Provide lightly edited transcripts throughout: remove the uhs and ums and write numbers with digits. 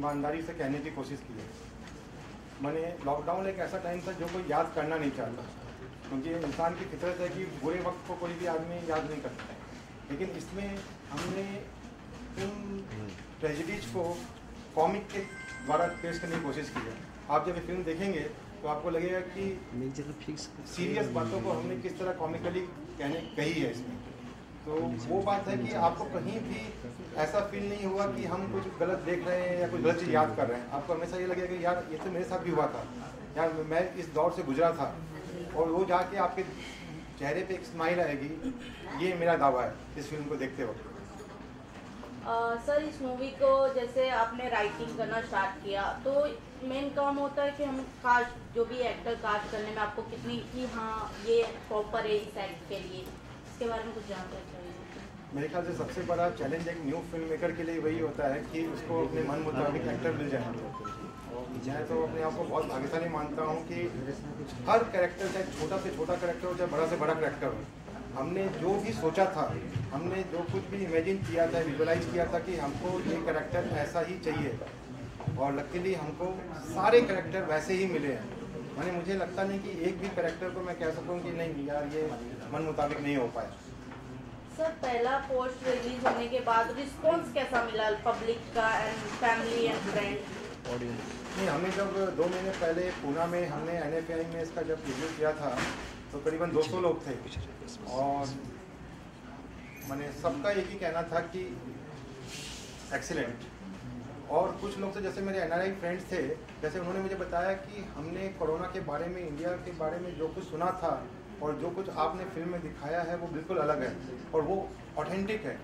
ईमानदारी से कहने की कोशिश की है। मैंने लॉकडाउन एक ऐसा टाइम था जो कोई याद करना नहीं चाहता, क्योंकि इंसान की फितरत है कि बुरे वक्त को कोई भी आदमी याद नहीं करता है। लेकिन इसमें हमने उन ट्रेजेडीज को कॉमिक के द्वारा पेश करने की कोशिश की है। आप जब ये फिल्म देखेंगे तो आपको लगेगा कि सीरियस बातों को हमने किस तरह कॉमिकली कही है इसमें। तो वो बात है कि आपको कहीं भी ऐसा फील नहीं हुआ कि हम कुछ गलत देख रहे हैं या कुछ गलत चीज़ याद कर रहे हैं। आपको हमेशा ये लगेगा कि यार ये तो मेरे साथ भी हुआ था, यार मैं इस दौर से गुजरा था, और वो जाके आपके चेहरे पे एक स्माइल आएगी। ये मेरा दावा है इस फिल्म को देखते वक्त। सर, इस मूवी को जैसे आपने राइटिंग करना स्टार्ट किया तो मेन काम होता है कि हम कास्ट, जो भी एक्टर कास्ट करने में आपको कितनी कि हाँ ये प्रॉपर है इस एक्ट के लिए, इसके बारे में कुछ जानकारी चाहिए। मेरे ख्याल से सबसे बड़ा चैलेंज एक न्यू फिल्म मेकर के लिए वही होता है कि उसको अपने मन मुताबिक एक्टर मिल जाए। मैं तो अपने आप को बहुत भाग्यशाली मानता हूँ कि हर कैरेक्टर, चाहे छोटा से छोटा कैरेक्टर हो चाहे बड़ा से बड़ा कैरेक्टर हो, हमने जो भी सोचा था, हमने जो कुछ भी इमेजिन किया था, विजुअलाइज किया था कि हमको ये कैरेक्टर ऐसा ही चाहिए, और लकीली हमको सारे कैरेक्टर वैसे ही मिले हैं। माने मुझे लगता नहीं कि एक भी कैरेक्टर को मैं कह सकूँ कि नहीं यार ये मन मुताबिक नहीं हो पाया। सर, पहला पोस्ट रिलीज होने के बाद रिस्पॉन्स कैसा मिला पब्लिक का and family and friend audience? नहीं, हमें जब 2 महीने पहले पूना में हमने NFI में इसका जब रिव्यू किया था तो करीबन 200 लोग थे, और मैंने सबका एक ही कहना था कि एक्सीलेंट। और कुछ लोग थे, जैसे मेरे NRI फ्रेंड्स थे, जैसे उन्होंने मुझे बताया कि हमने कोरोना के बारे में, इंडिया के बारे में जो कुछ सुना था और जो कुछ आपने फिल्म में दिखाया है वो बिल्कुल अलग है, और वो ऑथेंटिक है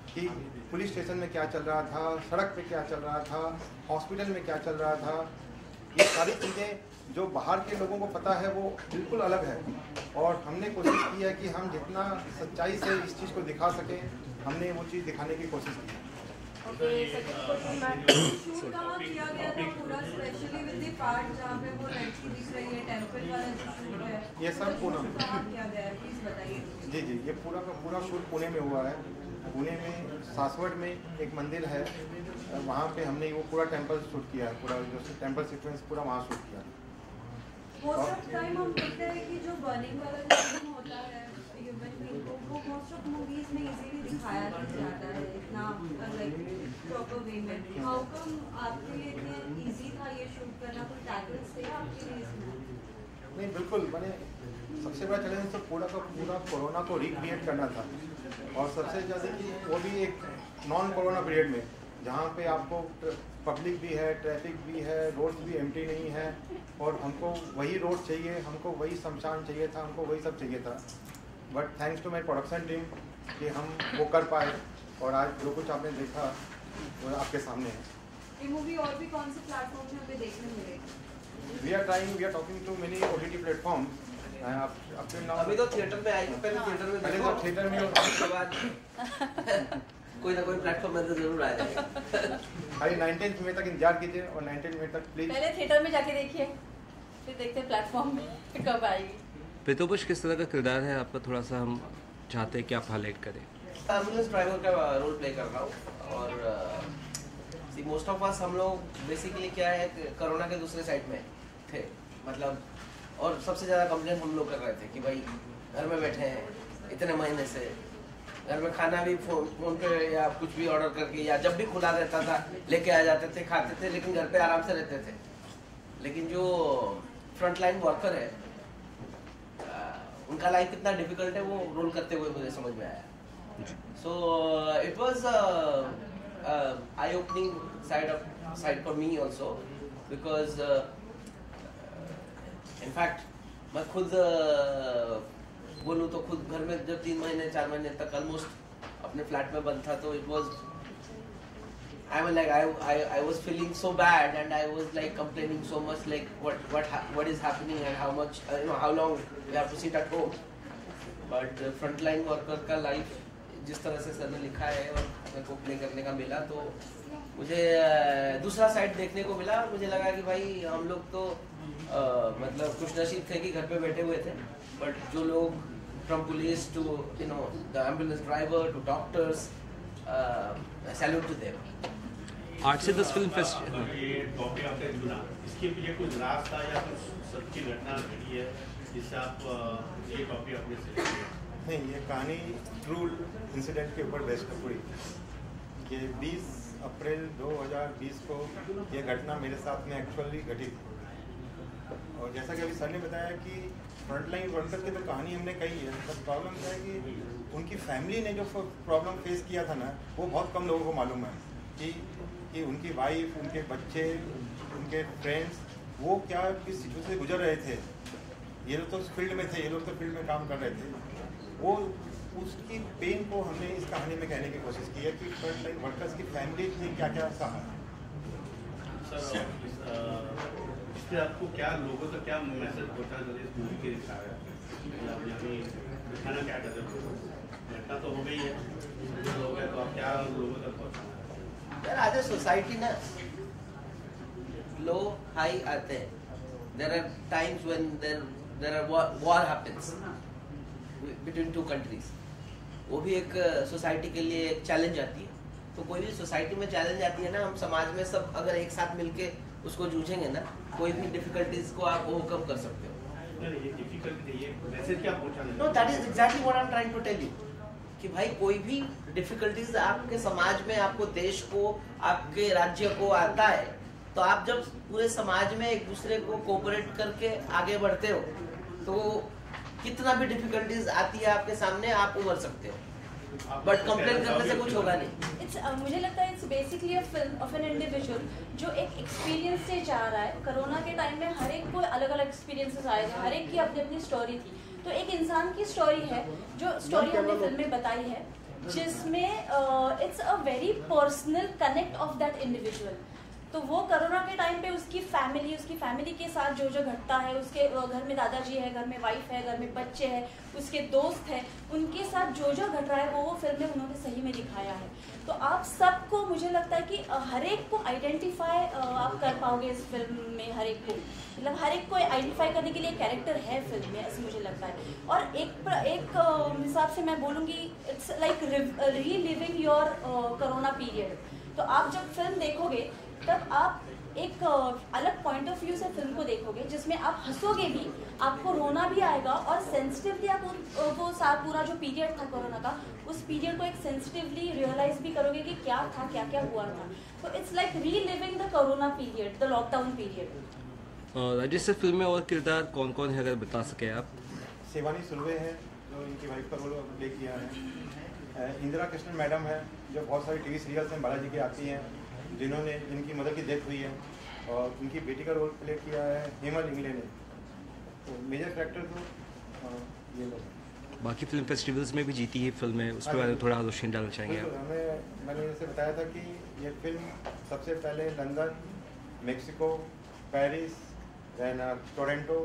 कि पुलिस स्टेशन में क्या चल रहा था, सड़क पे क्या चल रहा था, हॉस्पिटल में क्या चल रहा था। ये सारी चीज़ें जो बाहर के लोगों को पता है वो बिल्कुल अलग है, और हमने कोशिश की है कि हम जितना सच्चाई से इस चीज़ को दिखा सकें, हमने वो चीज़ दिखाने की कोशिश की है। शूट कहाँ किया गया था पूरा, स्पेशली विद द पार्ट जहाँ पे वो लड़की दिख रही है, टेंपल वाला जो शूट है, ये सब पूना कहाँ किया गया है, प्लीज बताइए। जी जी, ये पूरा का पूरा शूट पुणे में हुआ है। पुणे में सासवड़ में एक मंदिर है, वहाँ पे हमने वो पूरा टेंपल शूट किया है, पूरा जो टेंपल सीक्वेंस पूरा वहाँ शूट किया है। मोस्ट ऑफ टाइम हम देखते हैं कि जो बर्निंग वाला जो सीन होता है ह्यूमन बीइंग को, वो मोस्ट ऑफ मूवीज में इजीली दिखाया जाता है इतना लाइक प्रॉपर वे में। हाउ कम आपके लिए इतना इजी था ये शूट करना, कोई टैकल्स थे आपके लिए इसमें? नहीं, बिल्कुल, मैंने सबसे बड़ा चैलेंज तो पूरा का पूरा कोरोना को रिक्रिएट करना था, और सबसे ज़्यादा कि वो भी एक नॉन कोरोना पीरियड में, जहाँ पे आपको पब्लिक भी है, ट्रैफिक भी है, रोड्स भी एम्प्टी नहीं है, और हमको वही रोड चाहिए, हमको वही शमशान चाहिए था, हमको वही सब चाहिए था। But thanks to my production team कि हम वो कर पाए, और आज जो कुछ आपने देखा वो आपके सामने है। ये मूवी और भी कौन से प्लेटफॉर्म पे हमें देखने मिलेगी? We are talking to many OTT platform. अभी तो थिएटर में आएगी, पहले थिएटर में, पहले तो थिएटर में, और उसके बाद कोई ना कोई प्लेटफॉर्म में तो जरूर आ जाएगा। भाई 19 मई तक इंतजार कीजिए, और 19 मई तक प्लीज पहले थिएटर में जाके देखिए, फिर देखते हैं प्लेटफॉर्म में कब आएगी। प्रीतोपुष किस तरह का किरदार है आपका, थोड़ा सा हम चाहते हैं कि आप हाईलाइट करें। एम्बुलेंस ड्राइवर का रोल प्ले कर रहा हूँ, और मोस्ट ऑफ अस हम लोग बेसिकली क्या है, कोरोना के दूसरे साइड में थे, मतलब, और सबसे ज़्यादा कंप्लेंट हम लोग कर रहे थे कि भाई घर में बैठे हैं इतने महीने से, घर में खाना भी फोन पे या कुछ भी ऑर्डर करके, या जब भी खुला रहता था लेके आ जाते थे, खाते थे, लेकिन घर पे आराम से रहते थे। लेकिन जो फ्रंट लाइन वर्कर है उनका लाइफ कितना डिफिकल्ट है, वो रोल करते हुए मुझे समझ में आया। So it was I opening side for me also, because in fact मैं खुद बोलूँ तो खुद घर में जब 3 महीने 4 महीने तक ऑलमोस्ट अपने फ्लैट में बंद था, तो it was I was feeling so bad, and I was like complaining so much, like what is happening and how much how long we have to sit at home. But frontline worker का life जिस तरह से sir ने लिखा है और मेरे को प्ले करने का मिला, तो मुझे दूसरा साइड देखने को मिला। मुझे लगा कि भाई हम लोग तो मतलब खुश नसीब थे कि घर पे बैठे हुए थे, बट जो लोग from police to the ambulance driver to doctors, salute to them. 8 से 10 फिल्म फेस्ट ये टॉपिक आपने चुना, इसके पीछे कुछ राज था या कुछ सच्ची घटना घटी है जिससे आप ये टॉपिक अपने से नहीं, ये कहानी ट्रू इंसिडेंट के ऊपर बेस्ड है पूरी। ये 20 अप्रैल 2020 को ये घटना मेरे साथ में एक्चुअली घटी थी। और जैसा कि अभी सर ने बताया कि फ्रंटलाइन वर्कर की तो कहानी हमने कही है, बट प्रॉब्लम क्या है कि उनकी फैमिली ने जो प्रॉब्लम फेस किया था ना, वो बहुत कम लोगों को मालूम है कि उनकी वाइफ, उनके बच्चे, उनके फ्रेंड्स, वो क्या किस सिचुएशन से गुजर रहे थे। ये लोग तो फील्ड में थे, ये लोग तो फील्ड में काम कर रहे थे। वो उसकी पेन को हमने इस कहानी में कहने की कोशिश की है कि फ्रंटलाइन वर्कर्स की फैमिली ने क्या क्या सहा। सर इससे आपको क्या लोगों तक क्या मैसेज पहुँचाना चाहिए इस मूवी के दिखाया दिखाना क्या चाहते हो? घटना तो हो गई है, हो गया, तो आप क्या लोगों तक पहुँचाना? यार आज सोसाइटी ना लो हाई आते हैं। There are times when there are war happens between two countries. वो भी एक सोसाइटी के लिए एक चैलेंज आती है। तो कोई भी सोसाइटी में चैलेंज आती है ना, हम समाज में सब अगर एक साथ मिलके उसको जूझेंगे ना, कोई भी डिफिकल्टीज को आप ओवरकम कर सकते हो। नहीं, ये डिफिकल्टी, ये मैसेज क्या पहुँचाना? No, that is exactly what I am trying to tell you कि भाई कोई भी डिफिकल्टीज आपके समाज में, आपको देश को, आपके राज्य को आता है, तो आप जब पूरे समाज में एक दूसरे को कोऑपरेट करके आगे बढ़ते हो, तो कितना भी डिफिकल्टीज आती है आपके सामने, आप उभर सकते हो। बट कंप्लेन करने से कुछ होगा नहीं। मुझे लगता है it's basically a film of an individual जो एक एक्सपीरियंस से चाह रहा है। कोरोना के टाइम में हर एक को अलग अलग एक्सपीरियंसेस आए थे, हर एक की अपनी अपनी स्टोरी थी। तो एक इंसान की स्टोरी है, जो स्टोरी हमने फिल्म में बताई है, जिसमें it's a very personal connect of that individual. तो वो कोरोना के टाइम पे उसकी फैमिली के साथ जो जो घटता है, उसके घर में दादाजी है, घर में वाइफ है, घर में बच्चे हैं, उसके दोस्त हैं, उनके साथ जो जो घट रहा है वो फिल्म में उन्होंने सही में दिखाया है। तो आप सबको, मुझे लगता है कि हर एक को आइडेंटिफाई आप कर पाओगे इस फिल्म में। हर एक को, मतलब हर एक को आइडेंटिफाई करने के लिए कैरेक्टर है फिल्म में, ऐसे मुझे लगता है। और एक हिसाब से मैं बोलूँगी, it's like reliving your corona period. तो आप जब फिल्म देखोगे तब आप एक अलग पॉइंट ऑफ व्यू से फिल्म को देखोगे, जिसमें आप हंसोगे भी, आपको रोना भी आएगा, और सेंसिटिवली आप वो पूरा जो पीरियड था कोरोना का, उस पीरियड को एक सेंसिटिवली रियलाइज भी करोगे कि क्या था, क्या क्या हुआ था। तो it's like reliving the corona period, the lockdown period. Rajesh sir, film में और किरदार कौन कौन है, अगर बता सके आप? शिवानी सुर्वे है जो इनकी वाइफ का रोल प्ले किया है। इंदिरा कृष्णन मैडम है जो बहुत सारी टीवी सीरियल्स में बालाजी की आती हैं, जिनकी मदर की डेथ हुई है, और उनकी बेटी का रोल प्ले किया है हेमल इंगले ने। तो मेजर कैरेक्टर तो ये लोग। बाकी फिल्म फेस्टिवल्स में भी जीती है फिल्म है, उस पर बारे में थोड़ा रोशनी डालना चाहेंगे आप? मैंने जैसे बताया था कि ये फिल्म सबसे पहले London, Mexico, Paris, then Toronto,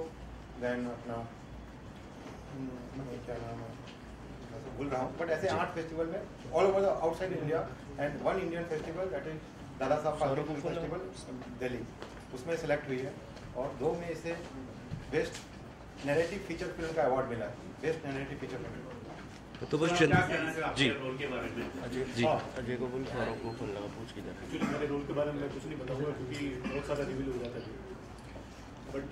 then अपना क्या नाम है भूल रहा हूँ, बट ऐसे 8 फेस्टिवल में all over the outside India, and 1 Indian festival that is Dada Saheb Phalke film festival Delhi, उसमें सेलेक्ट हुई है। और 2 में इसे बेस्ट नैरेटिव फीचर फिल्म का अवार्ड मिला है, बेस्ट नैरेटिव फीचर फिल्म। तो बस क्या कहना चाहिए आपके रोल के बारे में? अजय को बोल एक्चुअली मेरे रोल के बारे में कुछ नहीं बताऊंगा क्योंकि बहुत सारा रिवील हो जाता है। बट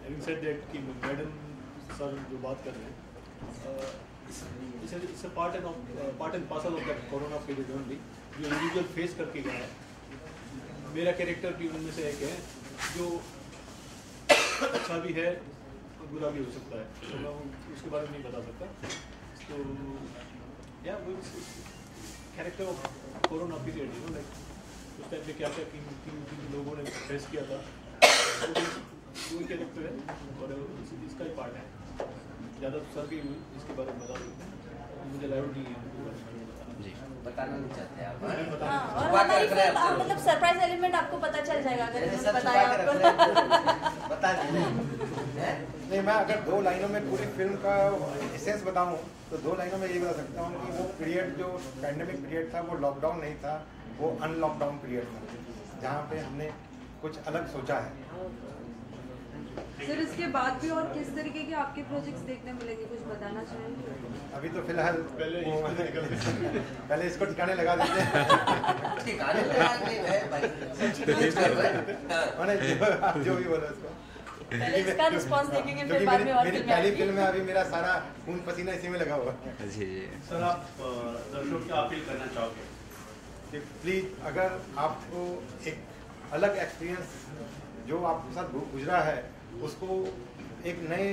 हैविंग सेड दैट कि मैडम सर जो बात कर रहे हैं, it's part and parcel of that corona period only, जो इंडिविजुअल फेस करके गया है। मेरा कैरेक्टर भी उनमें से एक है जो अच्छा भी है और बुरा भी हो सकता है, तो मैं उसके बारे में नहीं बता सकता। तो या वो character of corona period, you know, like उस टाइम पे क्या क्या किन लोगों ने फेस किया था, वही कैरेक्टर है और इसका ही पार्ट है। ज़्यादा सर भी इसके बारे में बता देते हैं, मुझे लाइव नहीं है जी, बताना नहीं चाहते आप? और हमारी फिल्म मतलब सरप्राइज एलिमेंट आपको पता चल जाएगा अगर इन्होंने बताया आपको। बता दें। नहीं, मैं अगर 2 लाइनों में पूरी फिल्म का एसेंस बताऊं तो 2 लाइनों में ये बता सकता हूं कि वो पीरियड जो पैंडेमिक पीरियड था वो लॉकडाउन नहीं था, वो अनलॉकडाउन पीरियड था, जहाँ पे हमने कुछ अलग सोचा है। सर इसके बाद भी और किस तरीके के आपके प्रोजेक्ट्स देखने मिलेंगे, कुछ बताना चाहेंगे? अभी तो फिलहाल पहले इसको ठिकाने लगा देते हैं। ठिकाने लगा के है भाई, मैंने आप जो भी बोलो उसको। पहले इसका रिस्पांस देखेंगे, फिर क्योंकि बाद में और मेरी फिल्में पहली आएंगी। फिल्म में अभी मेरा सारा खून पसीना इसी में लगा हुआ है। जी जी। सर आप दर्शकों क्या अपील करना चाहोगे? कि प्लीज़ अगर आपको एक अलग एक्सपीरियंस जो आपके साथ गुजरा है उसको एक नए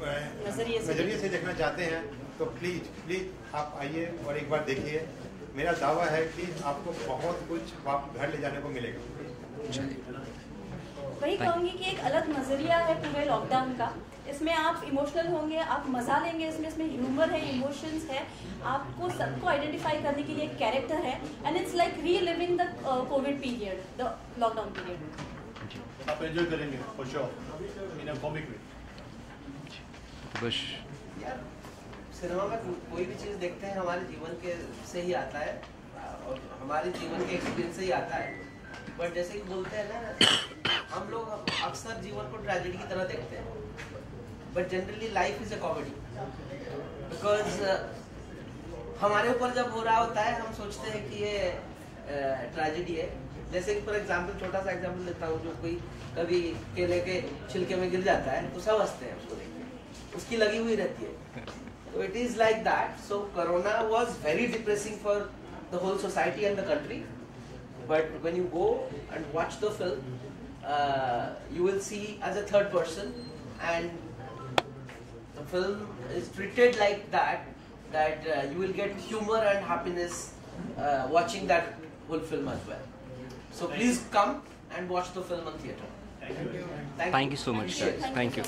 नज़रिए से देखना चाहते हैं तो प्लीज़ आप आइए और एक बार देखिए। मेरा दावा है कि आपको बहुत कुछ आप घर ले जाने को मिलेगा। वही कहूँगी कि एक अलग नज़रिया है पूरे लॉकडाउन का। इसमें आप इमोशनल होंगे, आप मज़ा लेंगे, इसमें ह्यूमर है, इमोशंस है, आपको सबको आइडेंटिफाई करने के लिए एक कैरेक्टर है, and it's like reliving the covid period, the lockdown period. आप एंजॉय करेंगे for sure in a comic way. बस यार सिनेमा में कोई भी चीज़ देखते हैं हमारे जीवन के से ही आता है और हमारे जीवन के एक्सपीरियंस से ही आता है। बट जैसे कि बोलते हैं ना, हम लोग अक्सर जीवन को ट्रेजेडी की तरह देखते हैं, but generally life is a comedy. Because हमारे ऊपर जब हो रहा होता है हम सोचते हैं कि ये ट्रेजेडी है। जैसे कि फॉर एग्जांपल छोटा सा एग्जांपल लेता हूँ, जो कोई कभी केले के छिलके में गिर जाता है तो सब हंसते हैं उसको देख के, उसकी लगी हुई रहती है। तो it is like that. So corona was very depressing for the whole society and the country, but when you go and watch the film you will see as a third person, and the film is treated like that you will get humor and happiness watching that whole film as well. So please come and watch the film on theatre. Thank you. thank you so much sir. Thank you.